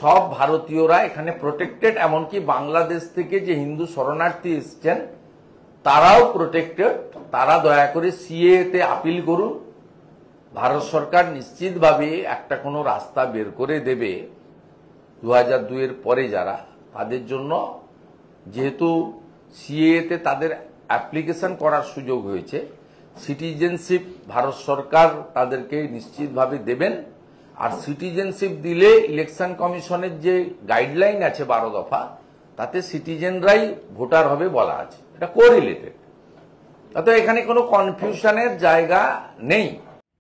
সব ভারতীয়রা এখানে প্রোটেক্টেড, এমনকি বাংলাদেশ থেকে যে হিন্দু শরণার্থী এসছেন তারাও প্রোটেক্টেড। তারা দয়া করে সিএ তে আপিল করুন। ভারত সরকার নিশ্চিতভাবে একটা কোনো রাস্তা বের করে দেবে 2002 এর পরে যারা, তাদের জন্য। যেহেতু সিএ তে তাদের অ্যাপ্লিকেশন করার সুযোগ হয়েছে, সিটিজেনশিপ ভারত সরকার তাদেরকে নিশ্চিতভাবে দেবেন। আর সিটিজেনশিপ দিলে ইলেকশন কমিশনের যে গাইডলাইন আছে 12 দফা, তাতে সিটিজেনরাই ভোটার হবে বলা আছে। এটা কোরিলেটেড, তো এখানে কোনো কনফিউশনের জায়গা নেই।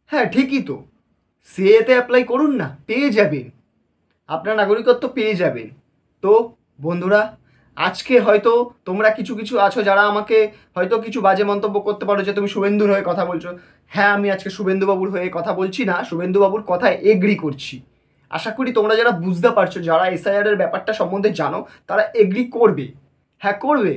হ্যাঁ ঠিকই তো, সিএতে অ্যাপ্লাই করুন না, পেয়ে যাবেন, আপনার নাগরিকত্ব পেয়ে যাবেন। তো বন্ধুরা, আজকে হয়তো তোমরা কিছু কিছু আছো যারা আমাকে হয়তো কিছু বাজে মন্তব্য করতে পারো যে তুমি শুভেন্দুর হয়ে কথা বলছো। হ্যাঁ, আমি আজকে শুভেন্দুবাবুর হয়ে কথা বলছি না, শুভেন্দুবাবুর কথায় এগ্রি করছি। আশা করি তোমরা যারা বুঝতে পারছো, যারা এসআইআর এর ব্যাপারটা সম্বন্ধে জানো, তারা এগ্রি করবে। হ্যাঁ করবে।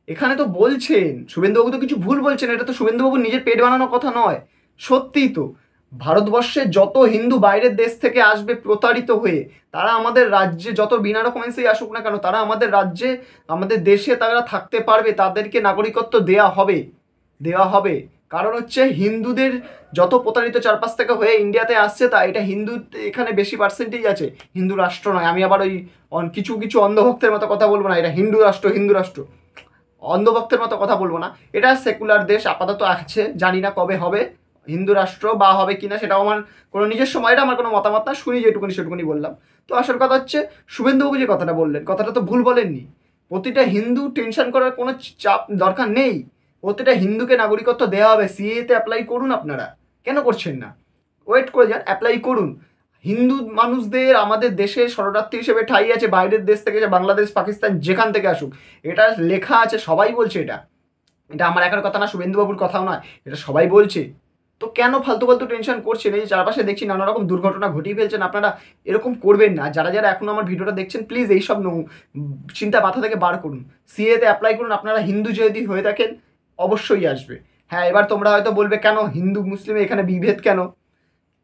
এখানে তো বলছেন শুভেন্দুবাবু, তো কিছু ভুল বলছেন, এটা তো শুভেন্দুবাবু নিজের পেট বানানো কথা নয়। সত্যিই তো, ভারতবর্ষে যত হিন্দু বাইরের দেশ থেকে আসবে প্রতারিত হয়ে, তারা আমাদের রাজ্যে যত বিনা ডকুমেন্টসেই আসুক না কেন, তারা আমাদের রাজ্যে আমাদের দেশে তারা থাকতে পারবে, তাদেরকে নাগরিকত্ব দেওয়া হবে, দেওয়া হবে। কারণ হচ্ছে হিন্দুদের যত প্রতারিত চারপাশ থেকে হয়ে ইন্ডিয়াতে আসছে, তা এটা হিন্দু এখানে বেশি পার্সেন্টেজ আছে, হিন্দু রাষ্ট্র নয়। আমি আবার ওই কিছু কিছু অন্ধভক্তের মতো কথা বলবো না, এটা হিন্দু রাষ্ট্র, হিন্দু রাষ্ট্র, অন্ধভক্তের মতো কথা বলবো না। এটা সেকুলার দেশ আপাতত আছে, জানি না কবে হবে হিন্দু রাষ্ট্র বা হবে কিনা, সেটাও আমার কোনো নিজস্ব এটা আমার কোনো মতামত না, শুনি যেটুকুনি সেটুকুনি বললাম। তো আসল কথা হচ্ছে শুভেন্দুবাবু যে কথাটা বললেন, কথাটা তো ভুল বলেননি। প্রতিটা হিন্দু টেনশন করার কোনো চাপ দরকার নেই, প্রতিটা হিন্দুকে নাগরিকত্ব দেওয়া হবে। সিএতে অ্যাপ্লাই করুন, আপনারা কেন করছেন না? ওয়েট করে যান, অ্যাপ্লাই করুন। হিন্দু মানুষদের আমাদের দেশে শরণার্থী হিসেবে ঠাঁই আছে, বাইরের দেশ থেকে, যে বাংলাদেশ পাকিস্তান যেখান থেকে আসুক, এটা লেখা আছে, সবাই বলছে। এটা এটা আমার একার কথা না, শুভেন্দুবাবুর কথাও নয়, এটা সবাই বলছে। তো কেন ফালতু ফালতু টেনশন করছেন? এই চারপাশে দেখছি নানা রকম দুর্ঘটনা ঘটিয়ে ফেলছেন, আপনারা এরকম করবেন না। যারা যারা এখন আমার ভিডিওটা দেখছেন, প্লিজ এইসব চিন্তা মাথা থেকে বার করুন, সিএতে অ্যাপ্লাই করুন। আপনারা হিন্দু যদি হয়ে থাকেন অবশ্যই আসবে। হ্যাঁ, এবার তোমরা হয়তো বলবে কেন হিন্দু মুসলিমে এখানে বিভেদ কেন?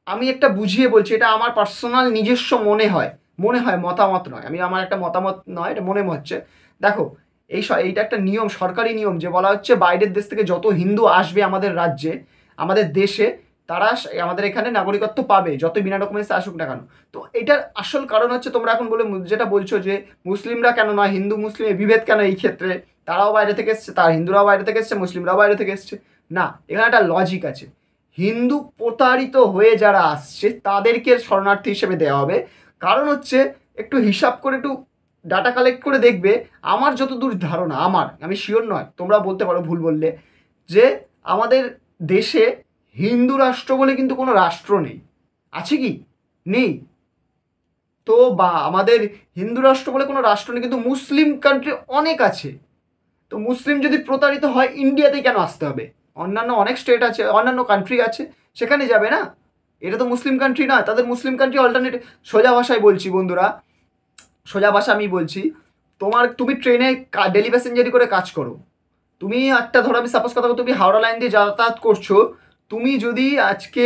আমি একটা বুঝিয়ে বলছি, এটা আমার পার্সোনাল নিজস্ব মনে হয়, মতামত নয়। আমার একটা মতামত নয়, এটা মনে হচ্ছে। দেখো, এইটা একটা নিয়ম, সরকারি নিয়ম, যে বলা হচ্ছে বাইরের দেশ থেকে যত হিন্দু আসবে আমাদের রাজ্যে, আমাদের দেশে, তারা আমাদের এখানে নাগরিকত্ব পাবে, যত বিনা ডকুমেন্টস আসুক না কেন। তো এটার আসল কারণ হচ্ছে, তোমরা এখন যেটা বলছো যে মুসলিমরা কেন নয়, হিন্দু মুসলিমে বিভেদ কেন এই ক্ষেত্রে, তারাও বাইরে থেকে এসছে, হিন্দুরাও বাইরে থেকে এসছে, মুসলিমরাও বাইরে থেকে এসছে। না, এখানে একটা লজিক আছে। হিন্দু প্রতারিত হয়ে যারা আসছে তাদেরকে শরণার্থী হিসেবে দেওয়া হবে। কারণ হচ্ছে, একটু হিসাব করে, একটু ডাটা কালেক্ট করে দেখবে, আমার যতদূর ধারণা, আমি শিওর নয়, তোমরা বলতে পারো ভুল বললে, যে আমাদের দেশে হিন্দু রাষ্ট্র বলে কিন্তু কোনো রাষ্ট্র নেই। আছে কি? নেই তো। বা আমাদের হিন্দু রাষ্ট্র বলে কোনো রাষ্ট্র নেই, কিন্তু মুসলিম কান্ট্রি অনেক আছে। তো মুসলিম যদি প্রতারিত হয়, ইন্ডিয়াতে কেন আসতে হবে? অন্যান্য অনেক স্টেট আছে, অন্যান্য কান্ট্রি আছে, সেখানে যাবে না। এটা তো মুসলিম কান্ট্রি নয়, তাদের মুসলিম কান্ট্রি অল্টারনেটিভ। সোজা ভাষায় বলছি বন্ধুরা, সোজা ভাষা আমি বলছি, তুমি ট্রেনে ডেলি প্যাসেঞ্জারি করে কাজ করো, তুমি একটা ধরো, আমি সাপোজ কথা, তুমি হাওড়া লাইন দিয়ে যাতায়াত করছো, তুমি যদি আজকে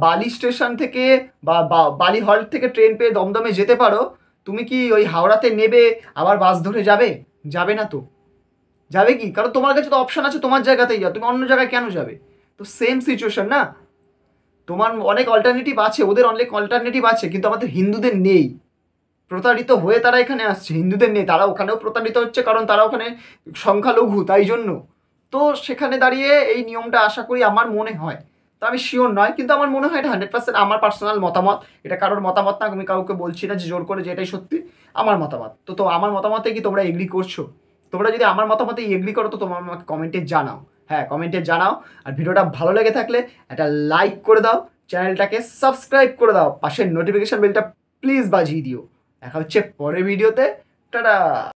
বালি স্টেশন থেকে বা বালি হল্ট থেকে ট্রেন পেয়ে দমদমে যেতে পারো, তুমি কি ওই হাওড়াতে নেবে আবার বাস ধরে যাবে? যাবে না তো। যাবে কি? কারণ তোমার কাছে তো অপশন আছে, তোমার জায়গাতেই যাও, তুমি অন্য জায়গায় কেন যাবে? তো সেম সিচুয়েশন না, তোমার অনেক অল্টারনেটিভ আছে, ওদের অনেক অল্টারনেটিভ আছে, কিন্তু আমাদের হিন্দুদের নেই। প্রতারিত হয়ে তারা এখানে আসছে, হিন্দুদের নেই, তারা ওখানেও প্রতারিত হচ্ছে, কারণ তারা ওখানে সংখ্যালঘু, তাই জন্য। তো সেখানে দাঁড়িয়ে এই নিয়মটা আশা করি, আমার মনে হয়, তো আমি শিওর নয়, কিন্তু আমার মনে হয় এটা 100% আমার পার্সোনাল মতামত। এটা কারোর মতামত না, আমি কাউকে বলছি না যে জোর করে যে এটাই সত্যি, আমার মতামত। তো আমার মতামতে কি তোমরা এগ্রি করছো? তোমরা যদি আমার মতামতে এগ্রি করো, তো তোমরা আমাকে কমেন্টে জানাও। হ্যাঁ, কমেন্টে জানাও। আর ভিডিওটা ভালো লেগে থাকলে একটা লাইক করে দাও, চ্যানেলটাকে সাবস্ক্রাইব করে দাও, পাশের নোটিফিকেশন বেলটা প্লিজ বাজিয়ে দিও। দেখা হচ্ছে পরের ভিডিওতে। টাটা।